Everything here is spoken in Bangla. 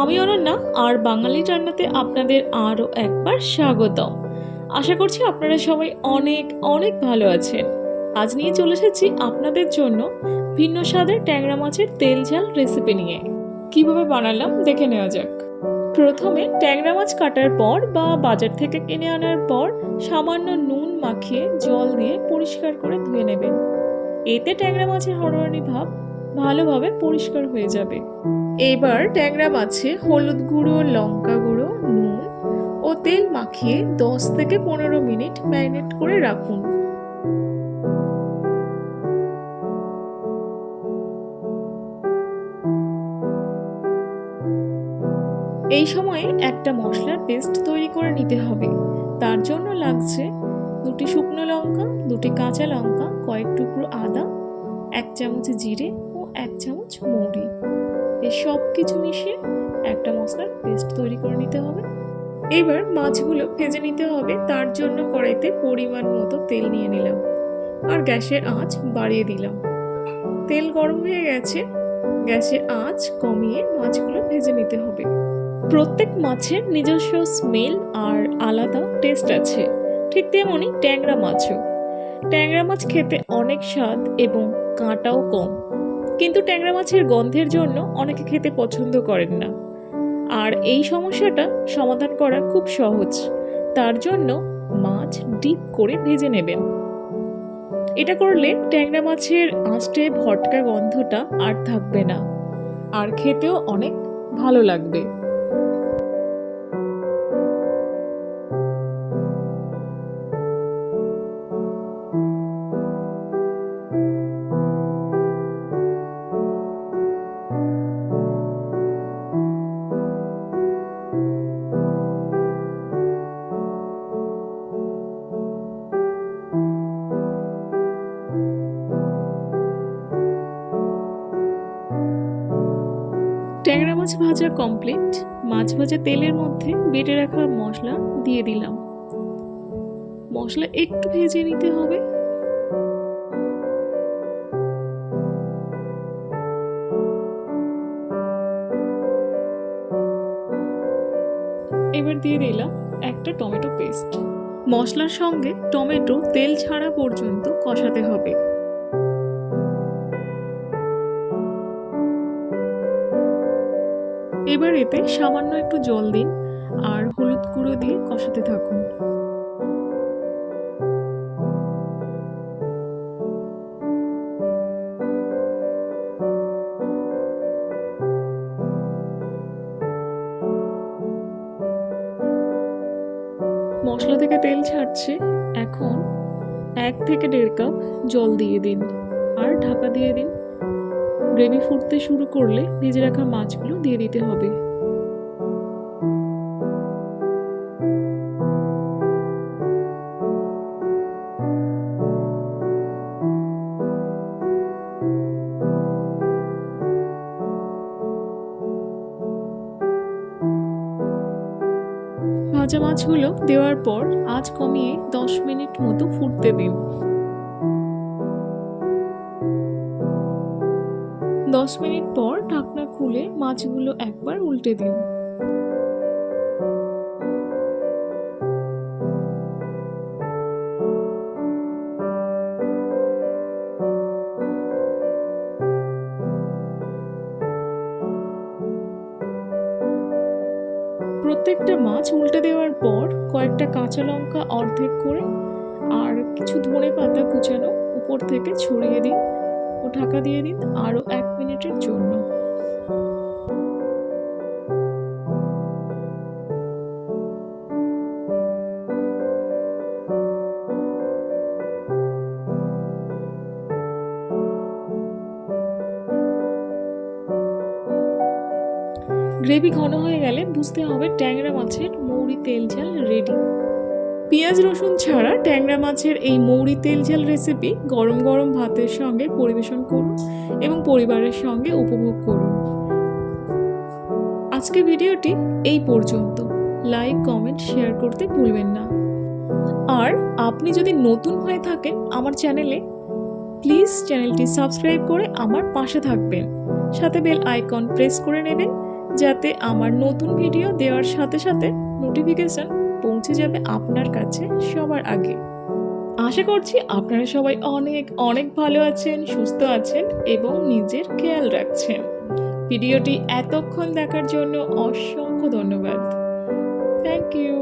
আমি অনন্যা আর বাঙালি রান্নাতে আপনাদের আরও একবার স্বাগতম। আশা করছি আপনারা সবাই অনেক অনেক ভালো আছেন। আজ নিয়ে চলে এসেছি আপনাদের জন্য ভিন্ন স্বাদের ট্যাংরা মাছের তেল ঝাল রেসিপি নিয়ে। কিভাবে বানালাম দেখে নেওয়া যাক। প্রথমে ট্যাংরা মাছ কাটার পর বা বাজার থেকে কিনে আনার পর সামান্য নুন মাখিয়ে জল দিয়ে পরিষ্কার করে ধুয়ে নেবেন। এতে ট্যাংরা মাছের হড়হড়ানি ভাব ভালোভাবে পরিষ্কার হয়ে যাবে। এবার ট্যাংরা মাছে হলুদ গুঁড়ো, লঙ্কা গুঁড়ো, নুন ও তেল মাখিয়ে 10 থেকে 15 মিনিট ম্যারিনেট করে রাখুন। এই সময়ে একটা মশলার পেস্ট তৈরি করে নিতে হবে। তার জন্য লাগছে 2টি শুকনো লঙ্কা, 2টি কাঁচা লঙ্কা, কয়েক টুকরো আদা, 1 চামচ জিরে ও 1 চামচ মৌরি। এই সব কিছু মিশিয়ে একটা মশলার পেস্ট তৈরি করে নিতে হবে। এবার মাছগুলো ভেজে নিতে হবে। তার জন্য কড়াইতে পরিমাণ মতো তেল নিয়ে নিলাম আর গ্যাসের আঁচ বাড়িয়ে দিলাম। তেল গরম হয়ে গেছে, গ্যাসের আঁচ কমিয়ে মাছগুলো ভেজে নিতে হবে। প্রত্যেক মাছের নিজস্ব স্মেল আর আলাদা টেস্ট আছে, ঠিক তেমনই ট্যাংরা মাছও। ট্যাংরা মাছ খেতে অনেক স্বাদ এবং কাঁটাও কম, কিন্তু ট্যাংরা মাছের গন্ধের জন্য অনেকে খেতে পছন্দ করেন না। আর এই সমস্যাটা সমাধান করা খুব সহজ। তার জন্য মাছ ডিপ করে ভেজে নেবেন। এটা করলে ট্যাংরা মাছের আঁচটে ভটকা গন্ধটা আর থাকবে না, আর খেতেও অনেক ভালো লাগবে। ট্যাংরা মাছ ভাজা কমপ্লিট। মাছ ভাজা তেলের মধ্যে বেটে রাখা মশলা দিয়ে দিলাম। মশলা একটু ভেজে নিতে হবে। এবার দিয়ে দিলাম একটা টমেটো পেস্ট। মশলার সঙ্গে টমেটো তেল ছাড়া পর্যন্ত কষাতে হবে। এবার এতে সামান্য একটু জল দিন আর হলুদ গুঁড়ো দিয়ে কষাতে থাকুন। মশলা থেকে তেল ছাড়ছে, এখন 1 থেকে 1.5 কাপ জল দিয়ে দিন আর ঢাকা দিয়ে দিন। গ্রেভি ফুটতে শুরু করলে ভেজে রাখা মাছগুলো দিয়ে দিতে হবে। ভাজা মাছগুলো দেওয়ার পর আঁচ কমিয়ে 10 মিনিট মতো ফুটতে দিন। 10 মিনিট পর ঢাকনা খুলে মাছগুলো একবার উল্টে দিন। প্রত্যেকটা মাছ উল্টে দেওয়ার পর কয়েকটা কাঁচা লঙ্কা অর্ধেক করে আর কিছু ধনেপাতা কুচানো উপর থেকে ছড়িয়ে দিন ও ঢাকা দিয়ে দিন আরও 1 মিনিটের জন্য। গ্রেভি ঘন হয়ে গেলে বুঝতে হবে ট্যাংরা মাছের মৌরি তেল ঝাল রেডি। পেঁয়াজ রসুন ছাড়া ট্যাংরা মাছের এই মৌরি তেল ঝাল রেসিপি গরম গরম ভাতের সঙ্গে পরিবেশন করুন এবং পরিবারের সঙ্গে উপভোগ করুন। আজকে ভিডিওটি এই পর্যন্ত। লাইক, কমেন্ট, শেয়ার করতে ভুলবেন না। আর আপনি যদি নতুন হয়ে থাকেন আমার চ্যানেলে, প্লিজ চ্যানেলটি সাবস্ক্রাইব করে আমার পাশে থাকবেন। সাথে বেল আইকন প্রেস করে নেবেন যাতে আমার নতুন ভিডিও দেওয়ার সাথে সাথে নোটিফিকেশন পৌঁছে যাবে আপনার কাছে সবার আগে। আশা করছি আপনারা সবাই অনেক অনেক ভালো আছেন, সুস্থ আছেন এবং নিজের খেয়াল রাখছেন। ভিডিওটি এতক্ষণ দেখার জন্য অসংখ্য ধন্যবাদ। Thank you.